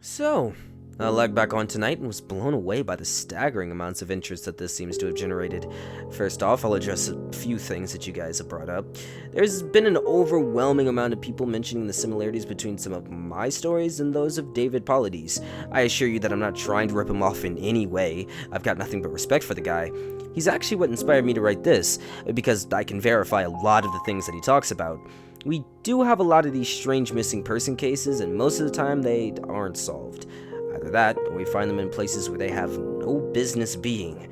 So, I logged back on tonight and was blown away by the staggering amounts of interest that this seems to have generated. First off, I'll address a few things that you guys have brought up. There's been an overwhelming amount of people mentioning the similarities between some of my stories and those of David Paulides. I assure you that I'm not trying to rip him off in any way. I've got nothing but respect for the guy. He's actually what inspired me to write this, because I can verify a lot of the things that he talks about. We do have a lot of these strange missing person cases, and most of the time they aren't solved. Either that, or we find them in places where they have no business being.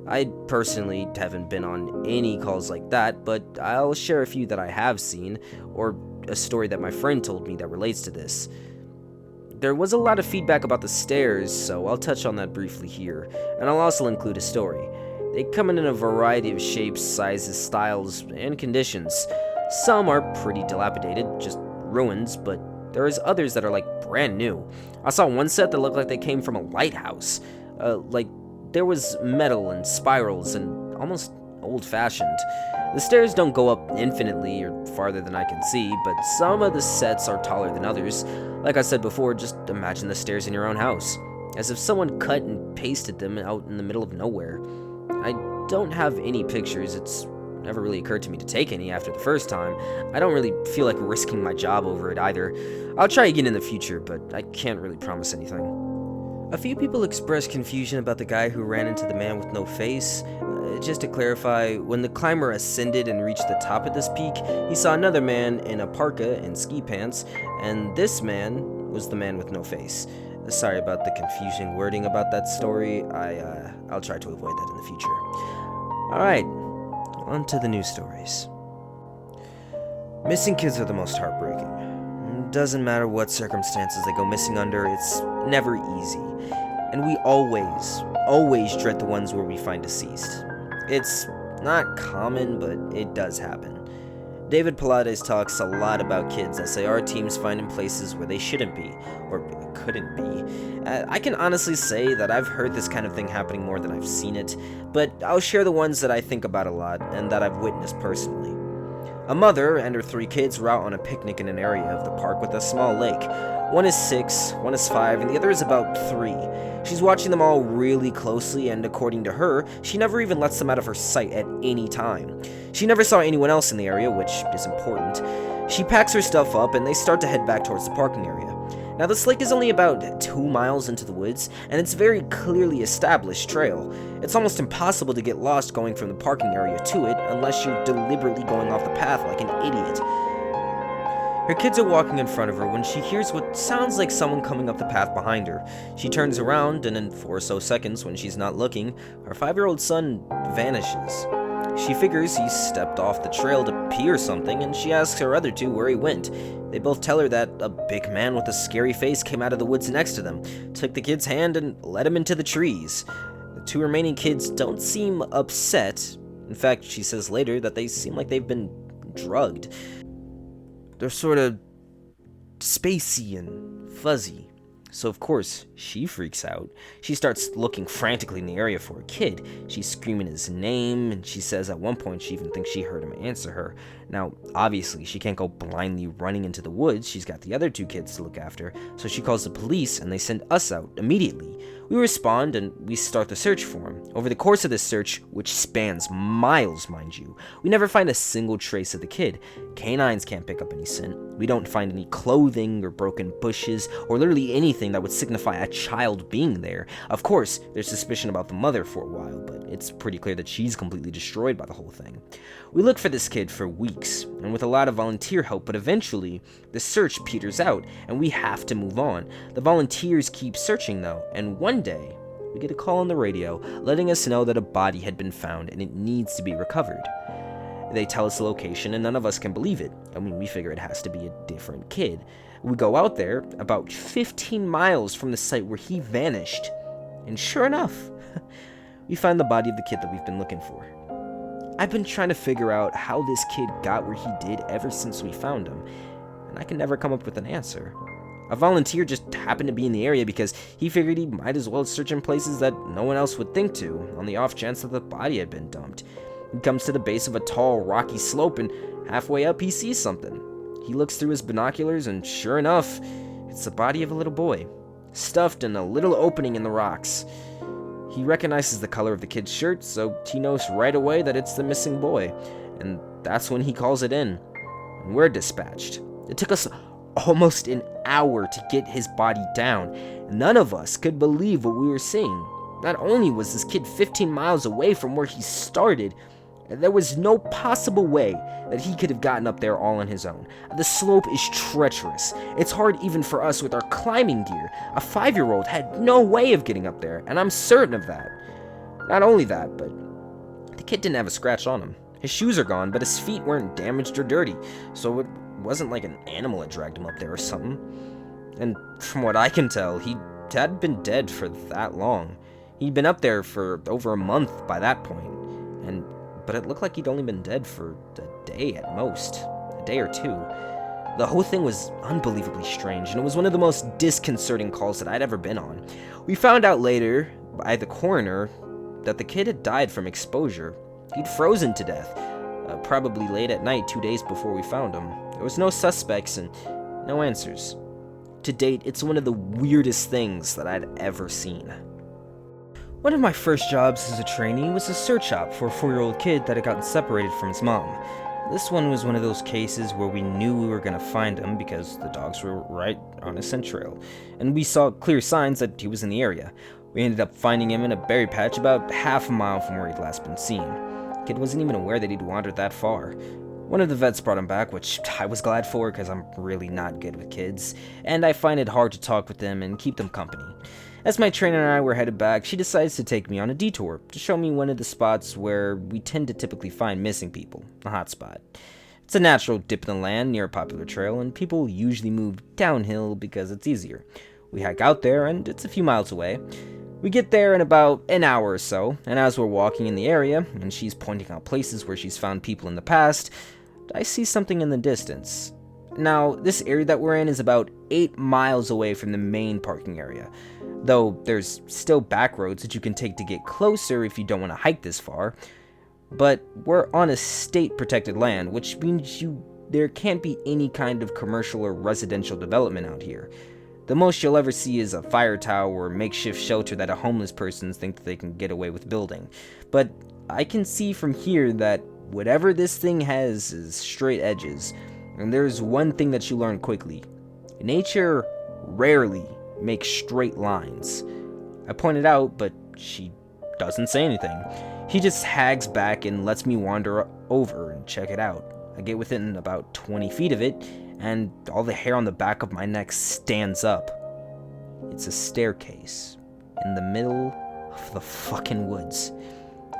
I personally haven't been on any calls like that, but I'll share a few that I have seen, or a story that my friend told me that relates to this. There was a lot of feedback about the stairs, so I'll touch on that briefly here, and I'll also include a story. They come in a variety of shapes, sizes, styles, and conditions. Some are pretty dilapidated, just ruins, but there's others that are like brand new. I saw one set that looked like they came from a lighthouse. Like there was metal and spirals and almost old-fashioned. The stairs don't go up infinitely or farther than I can see, but some of the sets are taller than others. Like I said before, just imagine the stairs in your own house, as if someone cut and pasted them out in the middle of nowhere. I don't have any pictures. It's never really occurred to me to take any after the first time. I don't really feel like risking my job over it either. I'll try again in the future, but I can't really promise anything. A few people expressed confusion about the guy who ran into the man with no face. Just to clarify, when the climber ascended and reached the top of this peak, he saw another man in a parka and ski pants, and this man was the man with no face. Sorry about the confusing wording about that story. I'll try to avoid that in the future. Alright, on to the news stories. Missing kids are the most heartbreaking. Doesn't matter what circumstances they go missing under, it's never easy. And we always dread the ones where we find deceased. It's not common, but it does happen. David Paulides talks a lot about kids that say our teams find in places where they shouldn't be, or couldn't be. I can honestly say that I've heard this kind of thing happening more than I've seen it, but I'll share the ones that I think about a lot and that I've witnessed personally. A mother and her 3 kids were out on a picnic in an area of the park with a small lake. One is 6, one is 5, and the other is about 3. She's watching them all really closely, and according to her, she never even lets them out of her sight at any time. She never saw anyone else in the area, which is important. She packs her stuff up, and they start to head back towards the parking area. Now, this lake is only about 2 miles into the woods, and it's a very clearly established trail. It's almost impossible to get lost going from the parking area to it unless you're deliberately going off the path like an idiot. Her kids are walking in front of her when she hears what sounds like someone coming up the path behind her. She turns around, and in 4 or so seconds, when she's not looking, her 5-year-old son vanishes. She figures he stepped off the trail to pee or something, and she asks her other 2 where he went. They both tell her that a big man with a scary face came out of the woods next to them, took the kid's hand, and led him into the trees. The 2 remaining kids don't seem upset. In fact, she says later that they seem like they've been drugged. They're sort of spacey and fuzzy. So of course, she freaks out. She starts looking frantically in the area for a kid. She's screaming his name, and she says at one point she even thinks she heard him answer her. Now, obviously, she can't go blindly running into the woods. She's got the other 2 kids to look after, so she calls the police, and they send us out immediately. We respond, and we start the search for him. Over the course of this search, which spans miles, mind you, we never find a single trace of the kid. Canines can't pick up any scent. We don't find any clothing or broken bushes or literally anything that would signify a child being there. Of course, there's suspicion about the mother for a while, but it's pretty clear that she's completely destroyed by the whole thing. We look for this kid for weeks, and with a lot of volunteer help, but eventually, the search peters out, and we have to move on. The volunteers keep searching though, and one day, we get a call on the radio letting us know that a body had been found and it needs to be recovered. They tell us the location, and none of us can believe it. I mean, we figure it has to be a different kid. We go out there, about 15 miles from the site where he vanished, and sure enough, we find the body of the kid that we've been looking for. I've been trying to figure out how this kid got where he did ever since we found him, and I can never come up with an answer. A volunteer just happened to be in the area because he figured he might as well search in places that no one else would think to, on the off chance that the body had been dumped. He comes to the base of a tall, rocky slope, and halfway up he sees something. He looks through his binoculars, and sure enough, it's the body of a little boy. stuffed in a little opening in the rocks. He recognizes the color of the kid's shirt, so he knows right away that it's the missing boy, and that's when he calls it in. And we're dispatched. It took us almost an hour to get his body down. None of us could believe what we were seeing. Not only was this kid 15 miles away from where he started, there was no possible way that he could have gotten up there all on his own. The slope is treacherous. It's hard even for us with our climbing gear. A 5-year-old had no way of getting up there, and I'm certain of that. Not only that, but the kid didn't have a scratch on him. His shoes are gone, but his feet weren't damaged or dirty, so it wasn't like an animal had dragged him up there or something. And from what I can tell, he hadn't been dead for that long. He'd been up there for over a month by that point, but it looked like he'd only been dead for a day at most, a day or two. The whole thing was unbelievably strange, and it was one of the most disconcerting calls that I'd ever been on. We found out later, by the coroner, that the kid had died from exposure. He'd frozen to death, probably late at night 2 days before we found him. There was no suspects and no answers. To date, it's one of the weirdest things that I'd ever seen. One of my first jobs as a trainee was a search op for a 4-year-old kid that had gotten separated from his mom. This one was one of those cases where we knew we were going to find him because the dogs were right on a scent trail, and we saw clear signs that he was in the area. We ended up finding him in a berry patch about half a mile from where he'd last been seen. The kid wasn't even aware that he'd wandered that far. One of the vets brought him back, which I was glad for because I'm really not good with kids, and I find it hard to talk with them and keep them company. As my trainer and I were headed back, she decides to take me on a detour to show me one of the spots where we tend to typically find missing people, a hot spot. It's a natural dip in the land near a popular trail, and people usually move downhill because it's easier. We hike out there, and it's a few miles away. We get there in about an hour or so, and as we're walking in the area, and she's pointing out places where she's found people in the past, I see something in the distance. Now, this area that we're in is about 8 miles away from the main parking area, though there's still back roads that you can take to get closer if you don't want to hike this far. But we're on a state-protected land, which means there can't be any kind of commercial or residential development out here. The most you'll ever see is a fire tower or makeshift shelter that a homeless person thinks they can get away with building. But I can see from here that whatever this thing has is straight edges. And there's one thing that you learn quickly. Nature rarely makes straight lines. I pointed out, but she doesn't say anything. He just hags back and lets me wander over and check it out. I get within about 20 feet of it, and all the hair on the back of my neck stands up. It's a staircase in the middle of the fucking woods.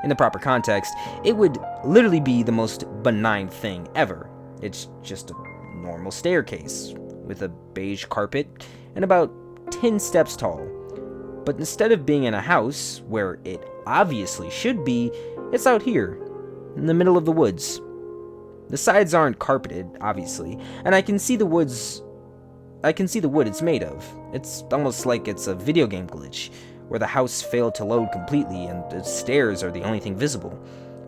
In the proper context, it would literally be the most benign thing ever. It's just a normal staircase with a beige carpet and about 10 steps tall. But instead of being in a house, where it obviously should be, it's out here, in the middle of the woods. The sides aren't carpeted, obviously, and I can see the wood it's made of. It's almost like it's a video game glitch, where the house failed to load completely and the stairs are the only thing visible.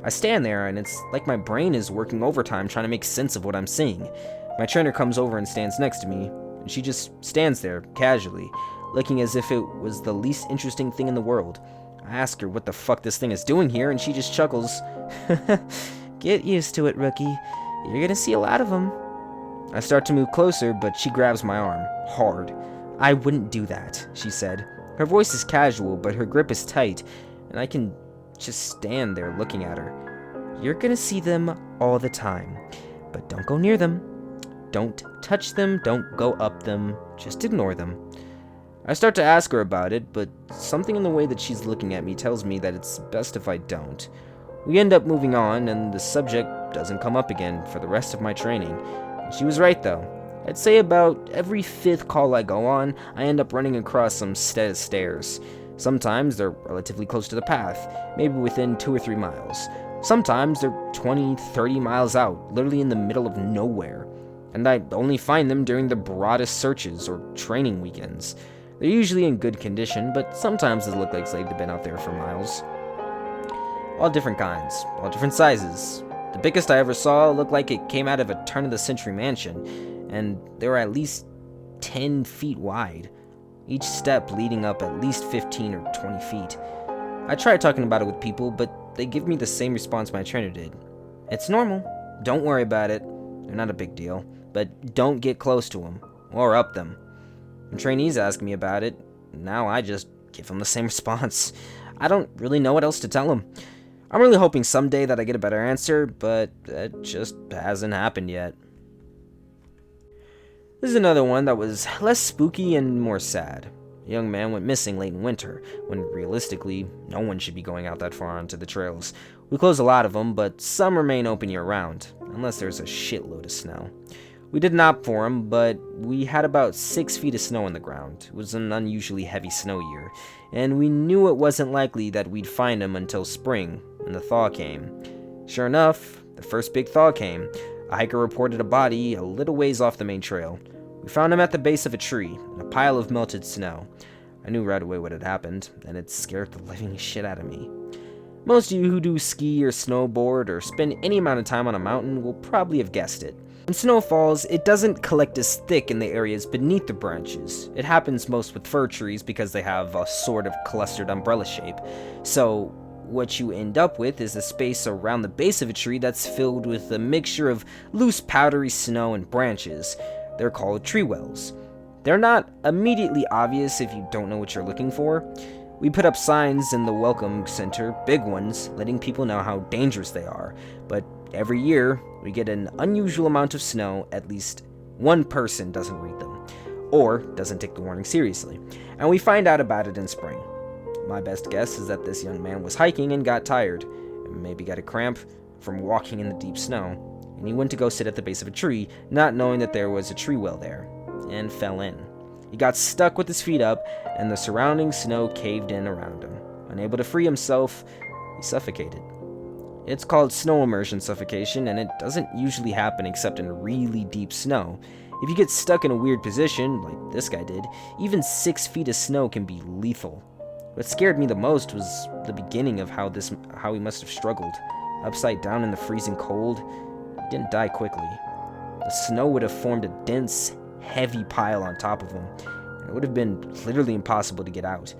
I stand there, and it's like my brain is working overtime trying to make sense of what I'm seeing. My trainer comes over and stands next to me, and she just stands there, casually, looking as if it was the least interesting thing in the world. I ask her what the fuck this thing is doing here, and she just chuckles. Get used to it, rookie. You're gonna see a lot of them. I start to move closer, but she grabs my arm, hard. I wouldn't do that, she said. Her voice is casual, but her grip is tight, and I can just stand there looking at her. You're gonna see them all the time, but don't go near them. Don't touch them, don't go up them, just ignore them. I start to ask her about it, but something in the way that she's looking at me tells me that it's best if I don't. We end up moving on, and the subject doesn't come up again for the rest of my training. And she was right, though. I'd say about every 5th call I go on, I end up running across some set of stairs. Sometimes they're relatively close to the path, maybe within 2 or 3 miles. Sometimes they're 20, 30 miles out, literally in the middle of nowhere. And I only find them during the broadest searches or training weekends. They're usually in good condition, but sometimes they look like they've been out there for miles. All different kinds, all different sizes. The biggest I ever saw looked like it came out of a turn-of-the-century mansion, and they were at least 10 feet wide. each step leading up at least 15 or 20 feet. I tried talking about it with people, but they give me the same response my trainer did. It's normal. Don't worry about it. They're not a big deal. But don't get close to them, or up them. When trainees ask me about it, now I just give them the same response. I don't really know what else to tell them. I'm really hoping someday that I get a better answer, but that just hasn't happened yet. This is another one that was less spooky and more sad. A young man went missing late in winter, when realistically, no one should be going out that far onto the trails. We close a lot of them, but some remain open year-round, unless there's a shitload of snow. We did an opt for him, but we had about 6 feet of snow on the ground. It was an unusually heavy snow year, and we knew it wasn't likely that we'd find him until spring, when the thaw came. Sure enough, the first big thaw came. A hiker reported a body a little ways off the main trail. We found him at the base of a tree, in a pile of melted snow. I knew right away what had happened, and it scared the living shit out of me. Most of you who do ski or snowboard or spend any amount of time on a mountain will probably have guessed it. When snow falls, it doesn't collect as thick in the areas beneath the branches. It happens most with fir trees because they have a sort of clustered umbrella shape. So what you end up with is a space around the base of a tree that's filled with a mixture of loose powdery snow and branches. They're called tree wells. They're not immediately obvious if you don't know what you're looking for. We put up signs in the welcome center, big ones, letting people know how dangerous they are, but every year, we get an unusual amount of snow. At least one person doesn't read them, or doesn't take the warning seriously, and we find out about it in spring. My best guess is that this young man was hiking and got tired, and maybe got a cramp from walking in the deep snow, and he went to go sit at the base of a tree, not knowing that there was a tree well there, and fell in. He got stuck with his feet up, and the surrounding snow caved in around him. Unable to free himself, he suffocated. It's called snow immersion suffocation, and it doesn't usually happen except in really deep snow. If you get stuck in a weird position, like this guy did, even 6 feet of snow can be lethal. What scared me the most was the beginning of how he must have struggled. Upside down in the freezing cold, he didn't die quickly. The snow would have formed a dense, heavy pile on top of him, and it would have been literally impossible to get out.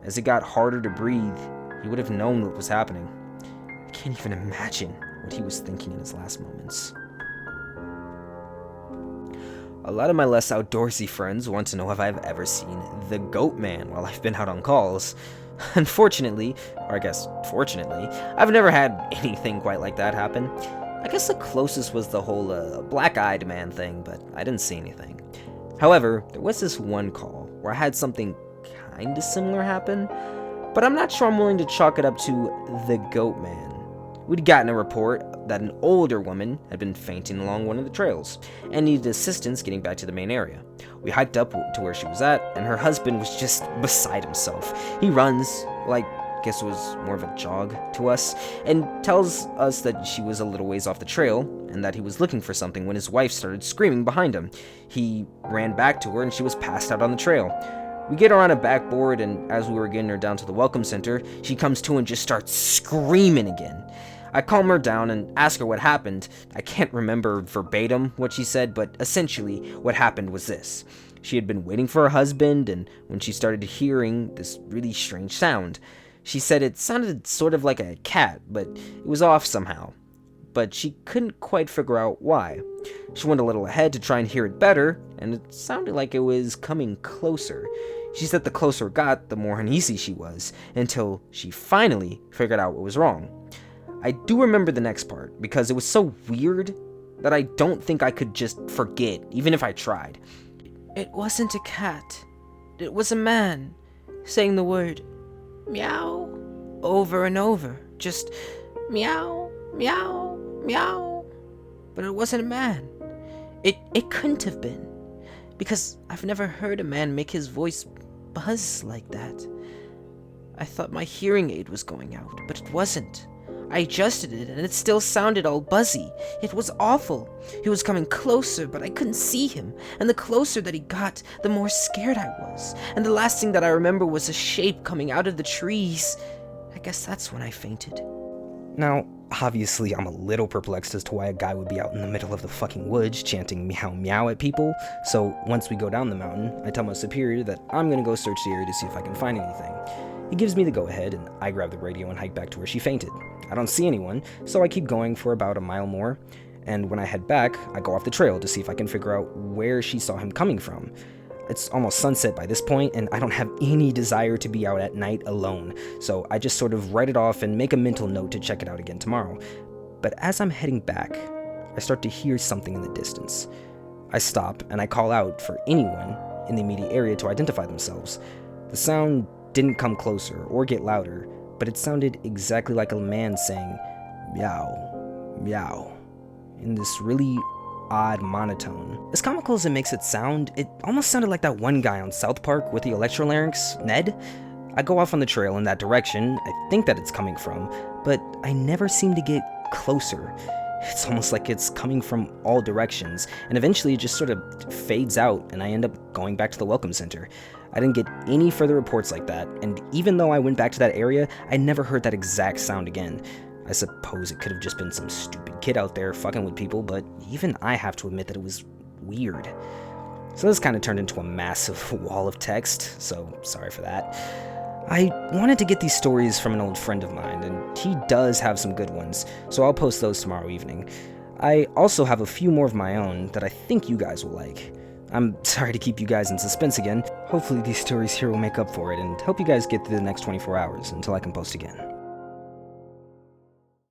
As it got harder to breathe, he would have known what was happening. I can't even imagine what he was thinking in his last moments. A lot of my less outdoorsy friends want to know if I've ever seen the Goat Man while I've been out on calls. Unfortunately, or I guess fortunately, I've never had anything quite like that happen. I guess the closest was the whole black-eyed man thing, but I didn't see anything. However, there was this one call where I had something kinda similar happen, but I'm not sure I'm willing to chalk it up to the Goat Man. We'd gotten a report that an older woman had been fainting along one of the trails and needed assistance getting back to the main area. We hiked up to where she was at, and her husband was just beside himself. He runs, like, I guess it was more of a jog to us, and tells us that she was a little ways off the trail, and that he was looking for something when his wife started screaming behind him. He ran back to her, and she was passed out on the trail. We get her on a backboard, and as we were getting her down to the welcome center, she comes to and just starts screaming again. I calm her down and ask her what happened. I can't remember verbatim what she said, but essentially what happened was this. She had been waiting for her husband, and when she started hearing this really strange sound, she said it sounded sort of like a cat, but it was off somehow. But she couldn't quite figure out why. She went a little ahead to try and hear it better, and it sounded like it was coming closer. She said the closer it got, the more uneasy she was, until she finally figured out what was wrong. I do remember the next part, because it was so weird that I don't think I could just forget, even if I tried. It wasn't a cat. It was a man, saying the word, meow, over and over. Just meow, meow, meow. But it wasn't a man. It couldn't have been, because I've never heard a man make his voice buzz like that. I thought my hearing aid was going out, but it wasn't. I adjusted it, and it still sounded all buzzy. It was awful. He was coming closer, but I couldn't see him, and the closer that he got, the more scared I was. And the last thing that I remember was a shape coming out of the trees. I guess that's when I fainted. Now, obviously, I'm a little perplexed as to why a guy would be out in the middle of the fucking woods chanting meow meow at people, so once we go down the mountain, I tell my superior that I'm gonna go search the area to see if I can find anything. He gives me the go-ahead, and I grab the radio and hike back to where she fainted. I don't see anyone, so I keep going for about a mile more, and when I head back, I go off the trail to see if I can figure out where she saw him coming from. It's almost sunset by this point, and I don't have any desire to be out at night alone, so I just sort of write it off and make a mental note to check it out again tomorrow. But as I'm heading back, I start to hear something in the distance. I stop, and I call out for anyone in the immediate area to identify themselves. The sound didn't come closer or get louder, but it sounded exactly like a man saying, meow, meow, in this really odd monotone. As comical as it makes it sound, it almost sounded like that one guy on South Park with the electrolarynx, Ned. I go off on the trail in that direction, I think that it's coming from, but I never seem to get closer. It's almost like it's coming from all directions, and eventually it just sort of fades out, and I end up going back to the Welcome Center. I didn't get any further reports like that, and even though I went back to that area, I never heard that exact sound again. I suppose it could have just been some stupid kid out there fucking with people, but even I have to admit that it was weird. So this kind of turned into a massive wall of text, so sorry for that. I wanted to get these stories from an old friend of mine, and he does have some good ones, so I'll post those tomorrow evening. I also have a few more of my own that I think you guys will like. I'm sorry to keep you guys in suspense again. Hopefully these stories here will make up for it, and help you guys get through the next 24 hours until I can post again.